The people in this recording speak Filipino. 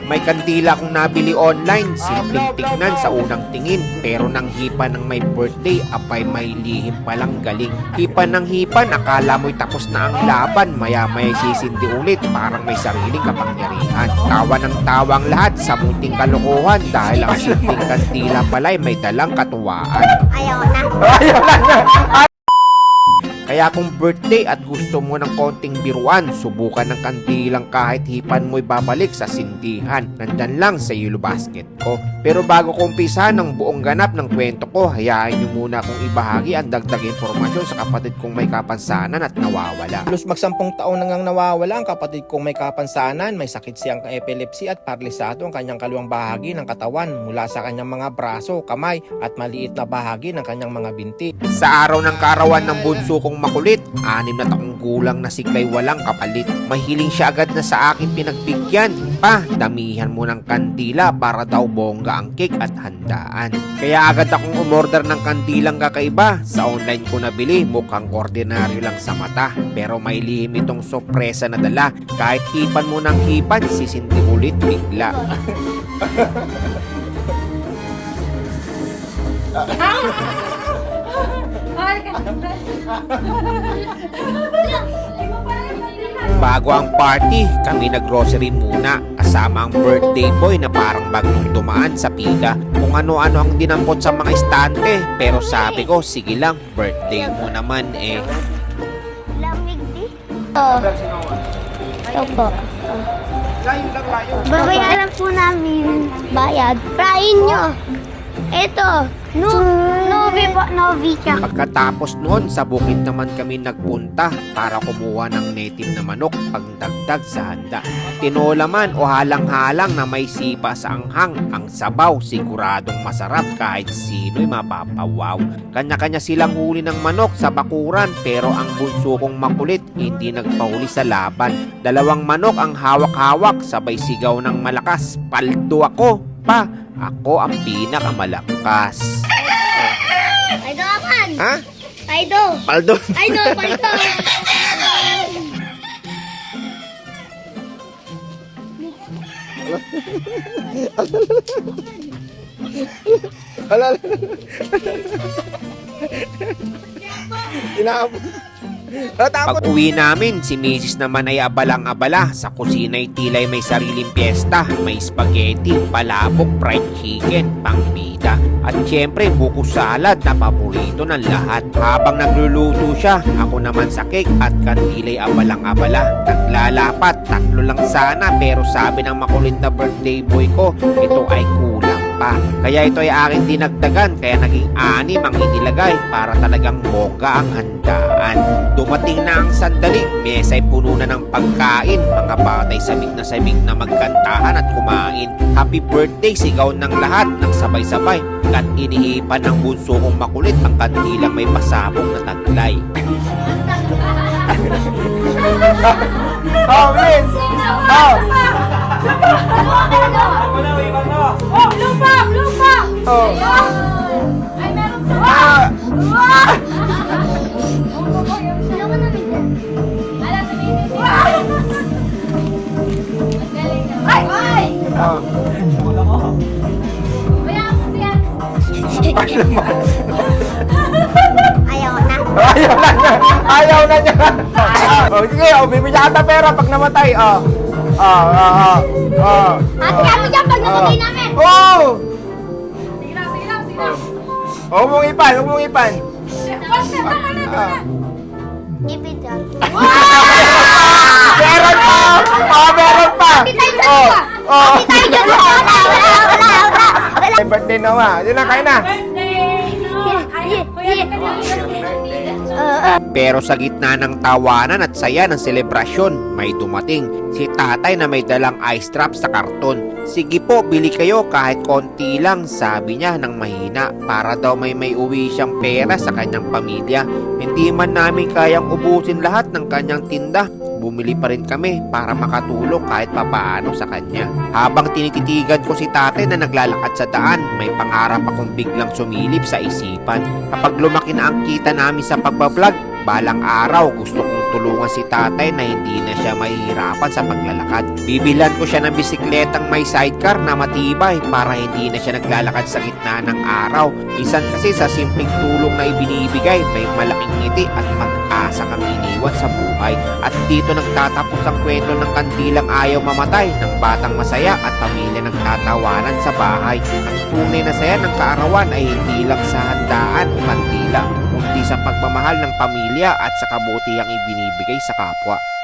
May kandila akong nabili online, simpleng tignan sa unang tingin, pero nang hipan ng may birthday, apay may lihim palang galing. Hipan ng hipan, akala mo'y tapos na ang laban, maya-maya sisindi ulit, parang may sariling kapangyarihan. Tawa ng tawa ang lahat sa munting kalokohan dahil ang simpleng kandila pala'y may dalang katuwaan. Ayaw na. Ayaw na! Kaya kung birthday at gusto mo ng konting biruan, subukan ng kandilang kahit hipan mo'y babalik sa sindihan. Nandyan lang sa yellow basket ko. Pero bago ko umpisahan ng buong ganap ng kwento ko, hayaan nyo muna kung ibahagi ang dagdag informasyon sa kapatid kong may kapansanan at nawawala. Halos magsampung taon nang nawawala ang kapatid kong may kapansanan. May sakit siyang epilepsy at paralisado ang kanyang kaliwang bahagi ng katawan mula sa kanyang mga braso, kamay at maliit na bahagi ng kanyang mga binti. Sa araw ng kaarawan ng bunso kong makulit, 6 na taong gulang na siklay walang kapalit. Mahiling siya agad na sa akin pinagbigyan. Pa, damihan mo ng kandila para daw bongga ang cake at handaan. Kaya agad akong umorder ng kandilang kakaiba. Sa online ko nabili, mukhang ordinaryo lang sa mata. Pero may lihim itong sorpresa na dala. Kahit hipan mo ng hipan, sisindi ulit bigla. Bago ang party, kami nag-grocery muna kasama ang birthday boy na parang bagong dumaan sa pila. Kung ano-ano ang dinampot sa mga estante. Pero sabi ko, sige lang, birthday mo naman eh. Lamig di. Opo. Babayaran po namin. Bayad. Prayin nyo. Ito. Novi po. Novi siya. Pagkatapos noon, sa bukid naman kami nagpunta para kumuha ng native na manok pagdagdag sa handa. Tinola man o halang-halang na may sipa sa anghang, ang sabaw siguradong masarap kahit sino'y mapapawaw. Kanya-kanya silang huli ng manok sa bakuran, pero ang bunso kong makulit hindi nagpahuli sa laban. 2 manok ang hawak-hawak, sabay sigaw ng malakas, paldo ako pa! Ako ang pinakamalakas. Aido aman. Ha? Aido. Paldo? Aido, paldo. Pag uwi namin, si Mrs. naman ay abalang-abala. Sa kusina ay tilay may sariling piyesta. May spaghetti, palabok, fried chicken, pangbida. At syempre, buko salad na paborito ng lahat. Habang nagluluto siya, ako naman sa cake at kandilay abalang-abala. Naglalapat, 3 lang sana, pero sabi ng makulit na birthday boy ko, ito ay kulang pa. Kaya ito ay aking dinagdagan, kaya naging 6 ang inilagay para talagang bongga ang handaan. Dumating na ang sandali, mesa ay puno na ng pagkain. Mga batay sabik na magkantahan at kumain. Happy birthday, sigaw ng lahat ng sabay-sabay. At inihipan ng bunso kong makulit ang kandilang may pasabong na taglay. Oh, Vince! Oh! Lupa! Oh! Ay, meron pa. Ah! Sino ka namin dyan? Ala, sabihin mo. Magaling na. Ay! Oh! Kaya ako siya. Ayaw na. Ayaw na niya! Ayaw na niya! Oh, sige, bibigyan ka pera pag namatay. Oh! Ate kami dyan pag namatay namin. Oh! Sige lang. Huwag mong ipan, huwag mong ipan. Ibitan. Meron pa! Oh, meron pa! Oh! Oh! Wala. Happy birthday naman. Yun na, kain na. Pero sa gitna ng tawanan at saya ng selebrasyon, may dumating si tatay na may dalang ice drop sa karton. Sige po, bili kayo kahit konti lang, sabi niya ng mahina, para daw may uwi siyang pera sa kanyang pamilya. Hindi man namin kayang ubusin lahat ng kanyang tinda. Bumili pa rin kami para makatulong kahit papaano sa kanya. Habang tinititigan ko si tate na naglalakad sa daan, may pangarap akong biglang sumilip sa isipan. Kapag lumaki na ang kita namin sa pagbablog, balang araw gusto kong matutulungan si tatay na hindi na siya mahihirapan sa paglalakad. Bibilhan ko siya ng bisikletang may sidecar na matibay para hindi na siya naglalakad sa gitna ng araw. Minsan kasi sa simpleng tulong na ibinibigay, may malaking ngiti at pag-asa kang iniwan sa buhay. At dito nagtatapos ang kwento ng kandilang ayaw mamatay, ng batang masaya at pamilya nagtatawanan sa bahay. Ang tunay na saya ng kaarawan ay hindi lang sa handaan o kandila, kundi sa pagmamahal ng pamilya at sa kabutihang ibinibigay sa kapwa.